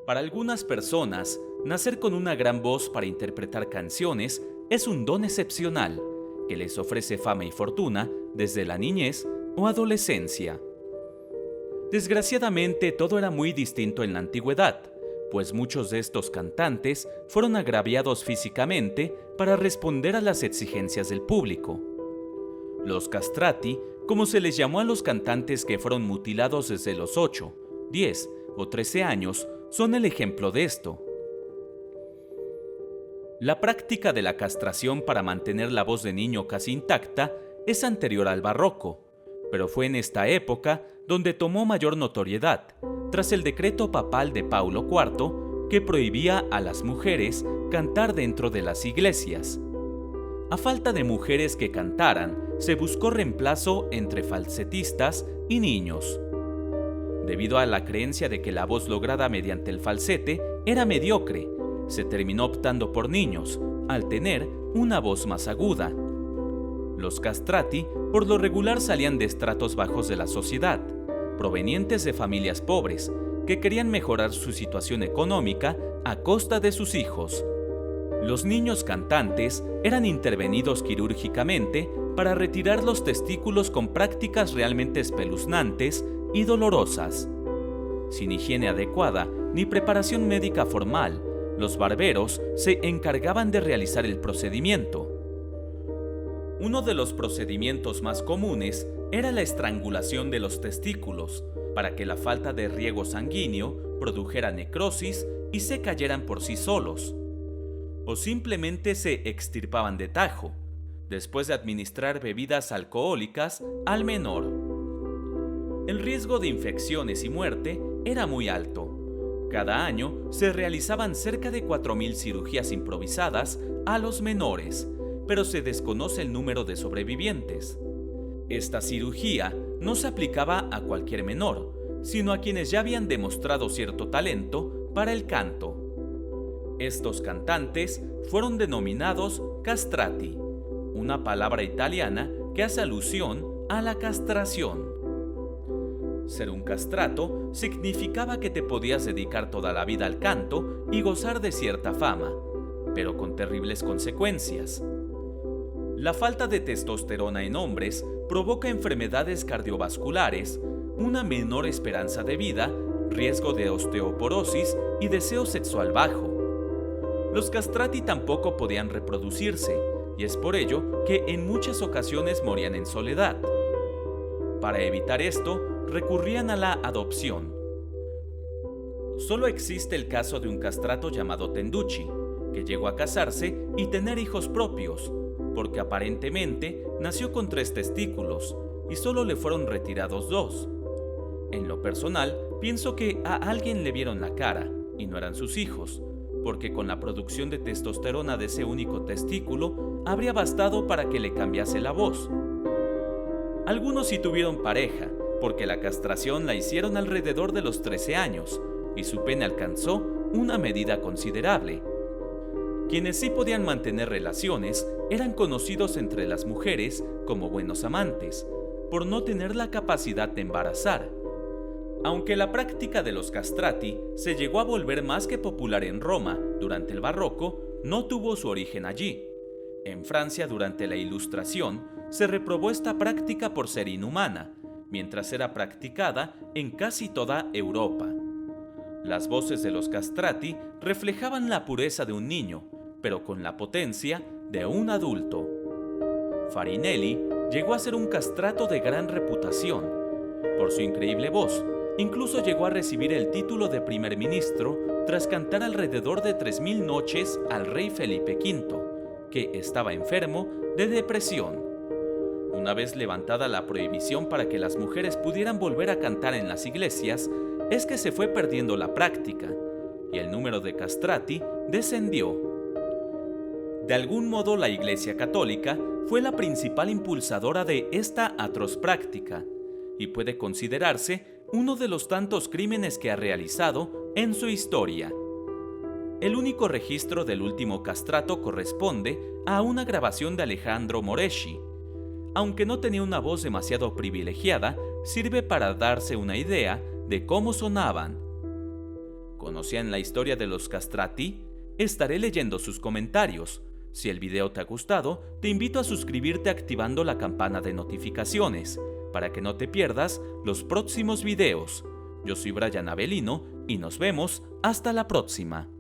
Para algunas personas, nacer con una gran voz para interpretar canciones es un don excepcional que les ofrece fama y fortuna desde la niñez o adolescencia. Desgraciadamente, todo era muy distinto en la antigüedad, pues muchos de estos cantantes fueron agraviados físicamente para responder a las exigencias del público. Los castrati, como se les llamó a los cantantes que fueron mutilados desde los 8, 10 o 13 años, son el ejemplo de esto. La práctica de la castración para mantener la voz de niño casi intacta es anterior al barroco, pero fue en esta época donde tomó mayor notoriedad, tras el decreto papal de Paulo IV que prohibía a las mujeres cantar dentro de las iglesias. A falta de mujeres que cantaran, se buscó reemplazo entre falsetistas y niños. Debido a la creencia de que la voz lograda mediante el falsete era mediocre, se terminó optando por niños, al tener una voz más aguda. Los castrati por lo regular salían de estratos bajos de la sociedad, provenientes de familias pobres, que querían mejorar su situación económica a costa de sus hijos. Los niños cantantes eran intervenidos quirúrgicamente para retirar los testículos con prácticas realmente espeluznantes y dolorosas. Sin higiene adecuada ni preparación médica formal, los barberos se encargaban de realizar el procedimiento. Uno de los procedimientos más comunes era la estrangulación de los testículos, para que la falta de riego sanguíneo produjera necrosis y se cayeran por sí solos. O simplemente se extirpaban de tajo, después de administrar bebidas alcohólicas al menor. El riesgo de infecciones y muerte era muy alto. Cada año se realizaban cerca de 4.000 cirugías improvisadas a los menores, pero se desconoce el número de sobrevivientes. Esta cirugía no se aplicaba a cualquier menor, sino a quienes ya habían demostrado cierto talento para el canto. Estos cantantes fueron denominados castrati, una palabra italiana que hace alusión a la castración. Ser un castrato significaba que te podías dedicar toda la vida al canto y gozar de cierta fama, pero con terribles consecuencias. La falta de testosterona en hombres provoca enfermedades cardiovasculares, una menor esperanza de vida, riesgo de osteoporosis y deseo sexual bajo. Los castrati tampoco podían reproducirse, y es por ello que en muchas ocasiones morían en soledad. Para evitar esto, recurrían a la adopción. Solo existe el caso de un castrato llamado Tenducci, que llegó a casarse y tener hijos propios, porque aparentemente nació con 3 testículos y solo le fueron retirados 2. En lo personal, pienso que a alguien le vieron la cara y no eran sus hijos, porque con la producción de testosterona de ese único testículo habría bastado para que le cambiase la voz. Algunos sí tuvieron pareja, porque la castración la hicieron alrededor de los 13 años y su pene alcanzó una medida considerable. Quienes sí podían mantener relaciones eran conocidos entre las mujeres como buenos amantes, por no tener la capacidad de embarazar. Aunque la práctica de los castrati se llegó a volver más que popular en Roma durante el Barroco, no tuvo su origen allí. En Francia, durante la Ilustración, se reprobó esta práctica por ser inhumana, mientras era practicada en casi toda Europa. Las voces de los castrati reflejaban la pureza de un niño, pero con la potencia de un adulto. Farinelli llegó a ser un castrato de gran reputación. Por su increíble voz, incluso llegó a recibir el título de primer ministro tras cantar alrededor de 3.000 noches al rey Felipe V, que estaba enfermo de depresión. Una vez levantada la prohibición para que las mujeres pudieran volver a cantar en las iglesias, es que se fue perdiendo la práctica, y el número de castrati descendió. De algún modo, la Iglesia Católica fue la principal impulsadora de esta atroz práctica, y puede considerarse uno de los tantos crímenes que ha realizado en su historia. El único registro del último castrato corresponde a una grabación de Alejandro Moreschi. Aunque no tenía una voz demasiado privilegiada, sirve para darse una idea de cómo sonaban. ¿Conocían la historia de los castrati? Estaré leyendo sus comentarios. Si el video te ha gustado, te invito a suscribirte activando la campana de notificaciones para que no te pierdas los próximos videos. Yo soy Brian Avelino y nos vemos hasta la próxima.